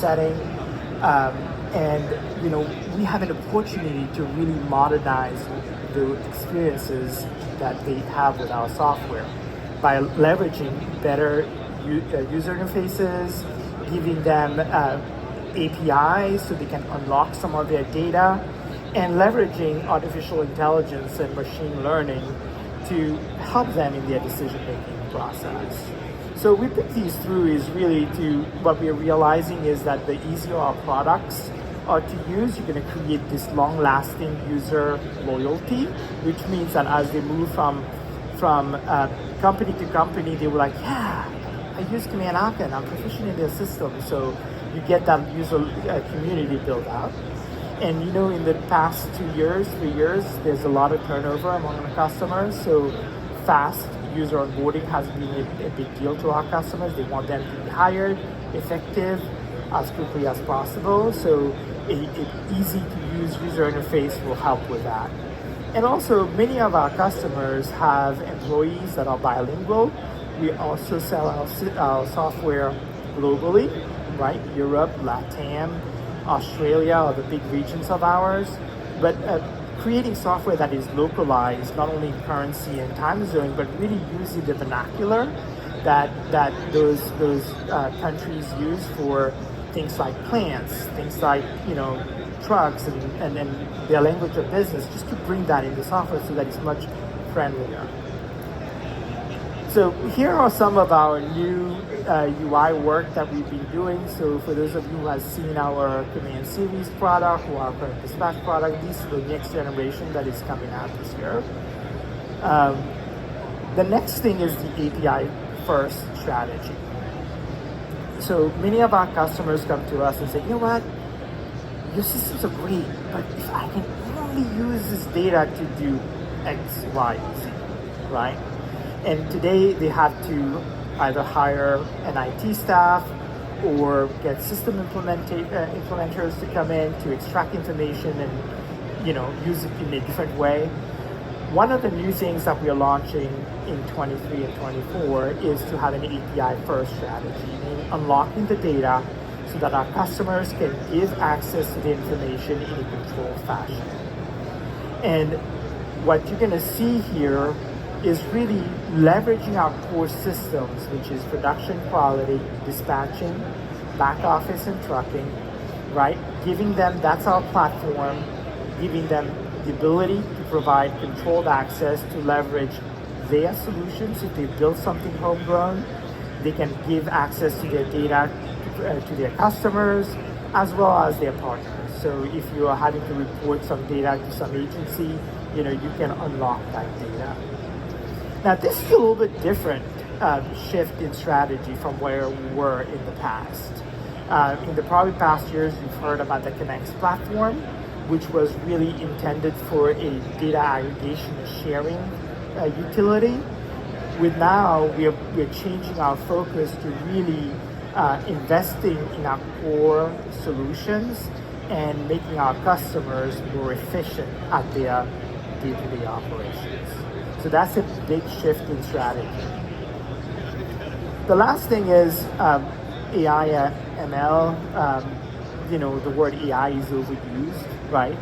setting. And we have an opportunity to really modernize the experiences that they have with our software by leveraging better user interfaces, giving them APIs so they can unlock some of their data, and leveraging artificial intelligence and machine learning to help them in their decision-making process. So we pick these through is really to, what we're realizing is that the easier our products are to use, you're going to create this long-lasting user loyalty, which means that as they move from company to company, they were like, yeah, I use CONEXPOCONAGG, I'm proficient in their system. So you get that user community built out. And in the past 2 years, 3 years, there's a lot of turnover among the customers. So fast user onboarding has been a big deal to our customers. They want them to be hired, effective, as quickly as possible. So an easy to use user interface will help with that. And also, many of our customers have employees that are bilingual. We also sell our software globally, right? Europe, LATAM, Australia are the big regions of ours. But creating software that is localized, not only in currency and time zone, but really using the vernacular that those countries use for things like plants, things like trucks, and their language of business, just to bring that into software so that it's much friendlier. So here are some of our new UI work that we've been doing. So for those of you who have seen our Command Series product or our current Dispatch product, this is the next generation that is coming out this year. The next thing is the API first strategy. So many of our customers come to us and say, you know what, your systems are great, but if I can only use this data to do X, Y, Z, right? And today they have to either hire an IT staff or get system implementers to come in to extract information and use it in a different way. One of the new things that we are launching in 23 and 24 is to have an API first strategy, meaning unlocking the data so that our customers can give access to the information in a controlled fashion. And what you're going to see here is really leveraging our core systems, which is production quality, dispatching, back office and trucking, right? Giving them, that's our platform, giving them the ability to provide controlled access to leverage their solutions. If they build something homegrown, they can give access to their data to their customers as well as their partners. So if you are having to report some data to some agency, you can unlock that data. Now, this is a little bit different shift in strategy from where we were in the past. In the probably past years, you've heard about the Connex platform, which was really intended for a data aggregation and sharing utility. With now, we're changing our focus to really investing in our core solutions and making our customers more efficient at their day-to-day operations. So that's a big shift in strategy. The last thing is AI, ML. The word AI is overused, right?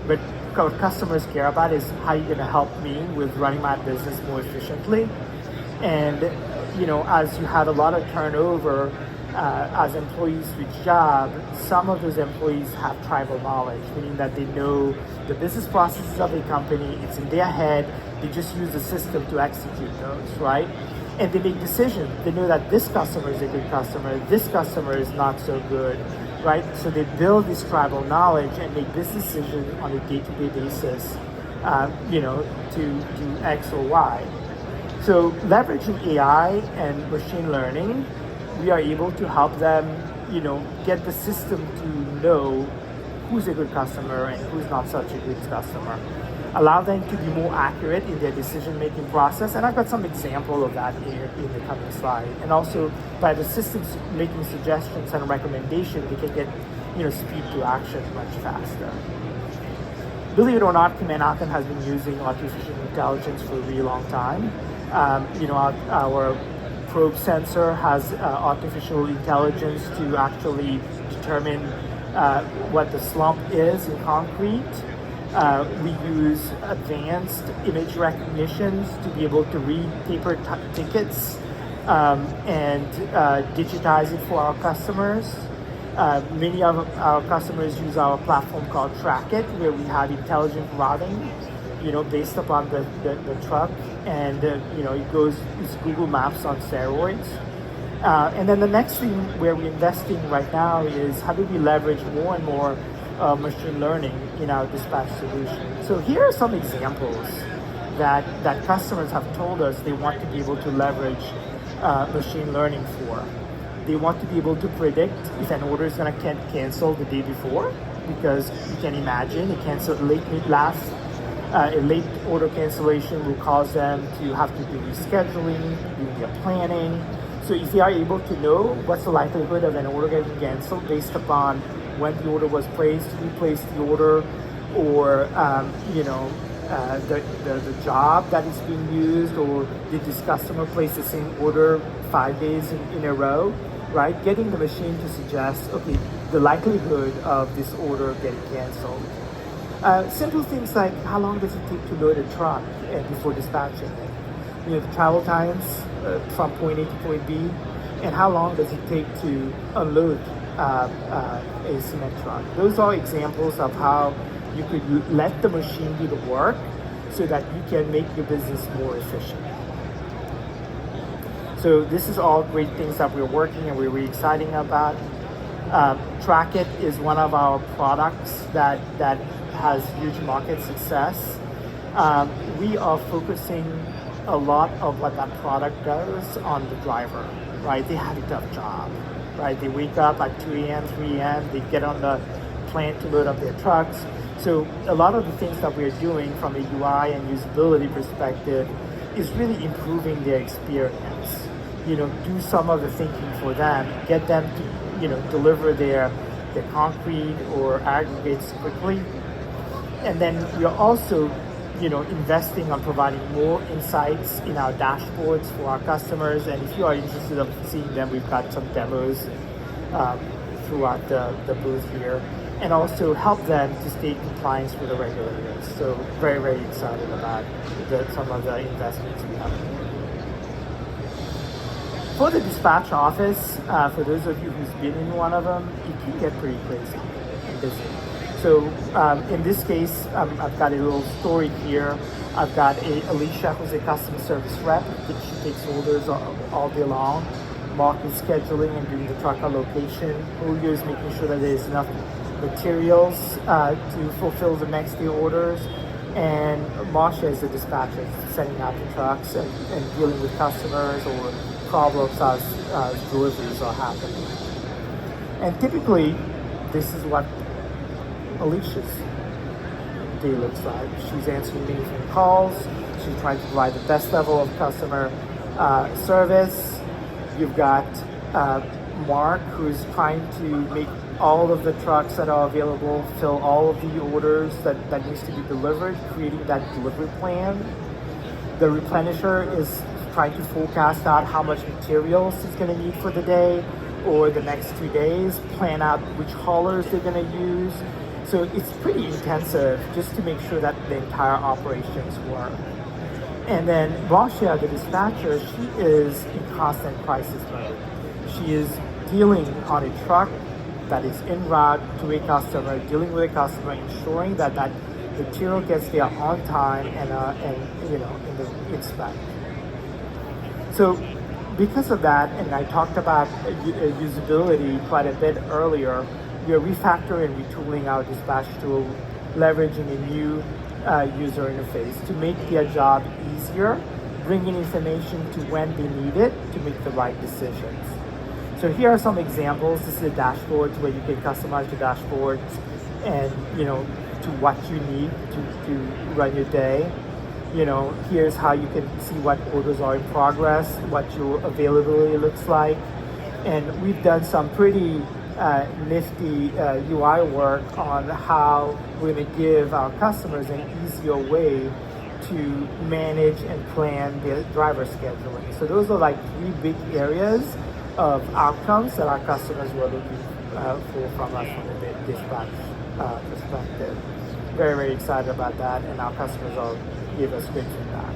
But what customers care about is how you're going to help me with running my business more efficiently. And as you have a lot of turnover as employees switch jobs, some of those employees have tribal knowledge, meaning that they know the business processes of a company. It's in their head. They just use the system to execute those, right? And they make decisions. They know that this customer is a good customer, this customer is not so good, right? So they build this tribal knowledge and make this decision on a day-to-day basis, to do X or Y. So leveraging AI and machine learning, we are able to help them, get the system to know who's a good customer and who's not such a good customer. Allow them to be more accurate in their decision-making process. And I've got some example of that here in the coming slide. And also by the systems making suggestions and recommendations, they can get, speed to action much faster. Believe it or not, CONEXPOCON has been using artificial intelligence for a really long time. Our probe sensor has artificial intelligence to actually determine what the slump is in concrete. We use advanced image recognitions to be able to read paper tickets and digitize it for our customers. Many of our customers use our platform called Track It, where we have intelligent routing, based upon the truck, and it's Google Maps on steroids. And then the next thing where we're investing right now is how do we leverage more and more machine learning in our dispatch solution. So here are some examples that customers have told us they want to be able to leverage machine learning for. They want to be able to predict if an order is going to cancel the day before, because you can imagine a late order cancellation will cause them to have to do rescheduling, do their planning. So if they are able to know what's the likelihood of an order getting canceled based upon when the order was placed, who placed the order, or the job that is being used, or did this customer place the same order 5 days in a row, right? Getting the machine to suggest, okay, the likelihood of this order getting canceled. Simple things like how long does it take to load a truck before dispatching it? The travel times from point A to point B, and how long does it take to unload a cement truck. Those are examples of how you could let the machine do the work so that you can make your business more efficient. So this is all great things that we're working and we're really excited about. Track It is one of our products that has huge market success. We are focusing a lot of what that product does on the driver, right? They have a tough job, right? They wake up at 2 a.m., 3 a.m., they get on the plant to load up their trucks. So a lot of the things that we're doing from a UI and usability perspective is really improving their experience. Do some of the thinking for them, get them to, deliver their concrete or aggregates quickly. And then we're also, investing on providing more insights in our dashboards for our customers. And if you are interested in seeing them, we've got some demos throughout the booth here, and also help them to stay in compliance with the regulators. So very, very excited about some of the investments we have. For the dispatch office, for those of you who's been in one of them, it can get pretty crazy and busy. So in this case, I've got a little story here. I've got Alicia, who's a customer service rep. She takes orders all day long. Mark is scheduling and doing the truck allocation. Julio is making sure that there's enough materials to fulfill the next day orders. And Masha is the dispatcher, setting out the trucks and dealing with customers or problems as deliveries are happening. And typically, this is what Alicia's day looks like. She's answering many phone calls. She's trying to provide the best level of customer service. You've got Mark, who's trying to make all of the trucks that are available fill all of the orders that needs to be delivered, creating that delivery plan. The replenisher is trying to forecast out how much materials he's going to need for the day or the next 2 days, plan out which haulers they're going to use. So it's pretty intensive just to make sure that the entire operations work. And then Marcia, the dispatcher, she is in constant crisis mode. She is dealing on a truck that is en route to a customer, dealing with a customer, ensuring that that material gets there on time and in spec. So because of that, and I talked about usability quite a bit earlier, we are refactoring and retooling our dispatch tool, leveraging a new user interface to make their job easier, bringing information to when they need it to make the right decisions. So here are some examples. This is a dashboard where you can customize the dashboards and to what you need to run your day. Here's how you can see what orders are in progress, what your availability looks like. And we've done some pretty nifty UI work on how we're going to give our customers an easier way to manage and plan their driver scheduling. So those are like 3 big areas of outcomes that our customers were looking from us from the dispatch perspective. Very, very excited about that, and our customers all give us great feedback.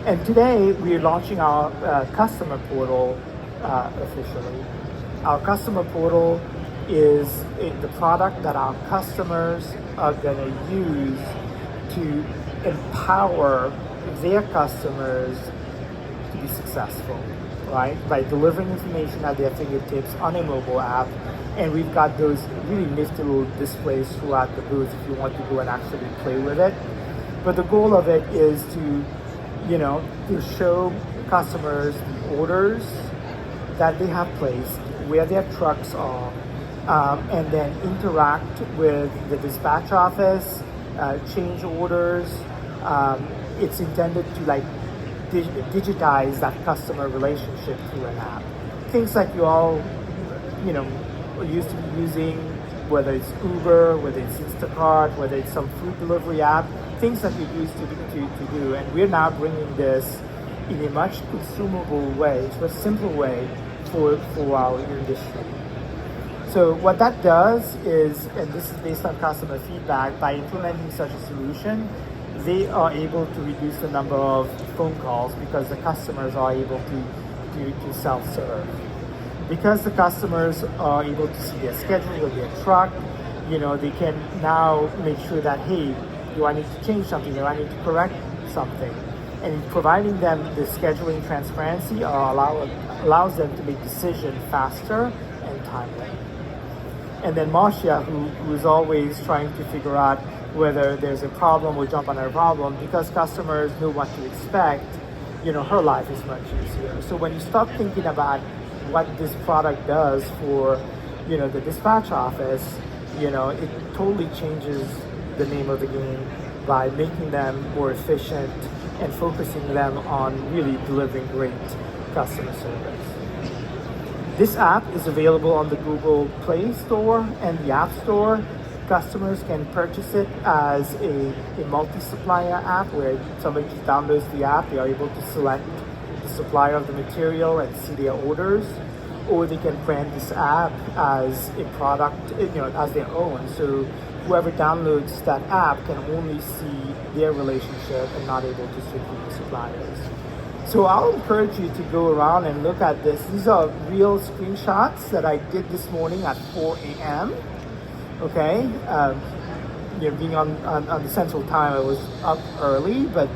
And today we're launching our customer portal officially. Our customer portal is the product that our customers are going to use to empower their customers to be successful, right? By delivering information at their fingertips on a mobile app. And we've got those really nifty little displays throughout the booth if you want to go and actually play with it. But the goal of it is to, to show customers the orders that they have placed, where their trucks are, and then interact with the dispatch office, change orders. It's intended to digitize that customer relationship through an app. Things like you all, used to be using, whether it's Uber, whether it's Instacart, whether it's some food delivery app, things that we used to do. And we're now bringing this in a much consumable way, so a simple way for our industry. So what that does is, and this is based on customer feedback, by implementing such a solution, they are able to reduce the number of phone calls because the customers are able to self-serve. Because the customers are able to see their schedule of their truck, they can now make sure that, hey, do I need to change something? Do I need to correct something? And providing them the scheduling transparency allows them to make decisions faster and timely. And then Marcia, who is always trying to figure out whether there's a problem or jump on a problem, because customers know what to expect, her life is much easier. So when you start thinking about what this product does for, the dispatch office, it totally changes the name of the game by making them more efficient and focusing them on really delivering great customer service. This app is available on the Google Play Store and the App Store. Customers can purchase it as a multi-supplier app where somebody just downloads the app, they are able to select the supplier of the material and see their orders, or they can brand this app as a product, as their own. So whoever downloads that app can only see their relationship and not able to switch with the suppliers. So I'll encourage you to go around and look at this. These are real screenshots that I did this morning at 4 a.m. Okay, being on the Central Time, I was up early, but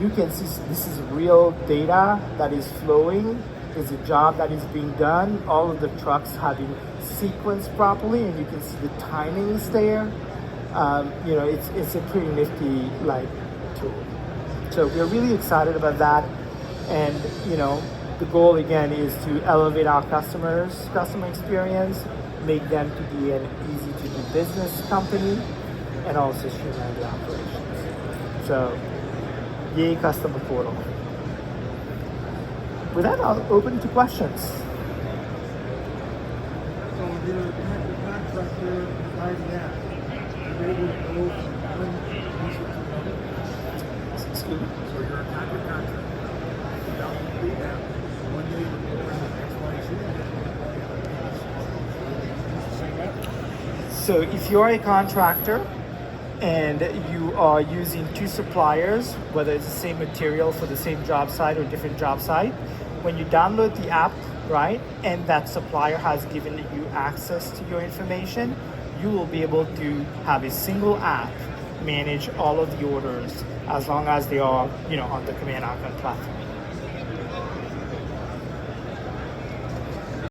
you can see this is real data that is flowing. There's a job that is being done. All of the trucks have been sequenced properly, and you can see the timings there. It's a pretty nifty tool. So we're really excited about that, and the goal again is to elevate our customer experience, make them to be an easy to do business company, and also streamline the operations. So, yay customer portal. With that, I'll open to questions. So if you're a contractor, besides that, you're able to go from one piece to another? Excuse me? So you're a contractor. You don't do that. One day you're going to X, Y, Z. So if you're a contractor and you are using two suppliers, whether it's the same material for the same job site or different job site, when you download the app, right, and that supplier has given you access to your information, you will be able to have a single app manage all of the orders as long as they are, on the Command Alkon platform.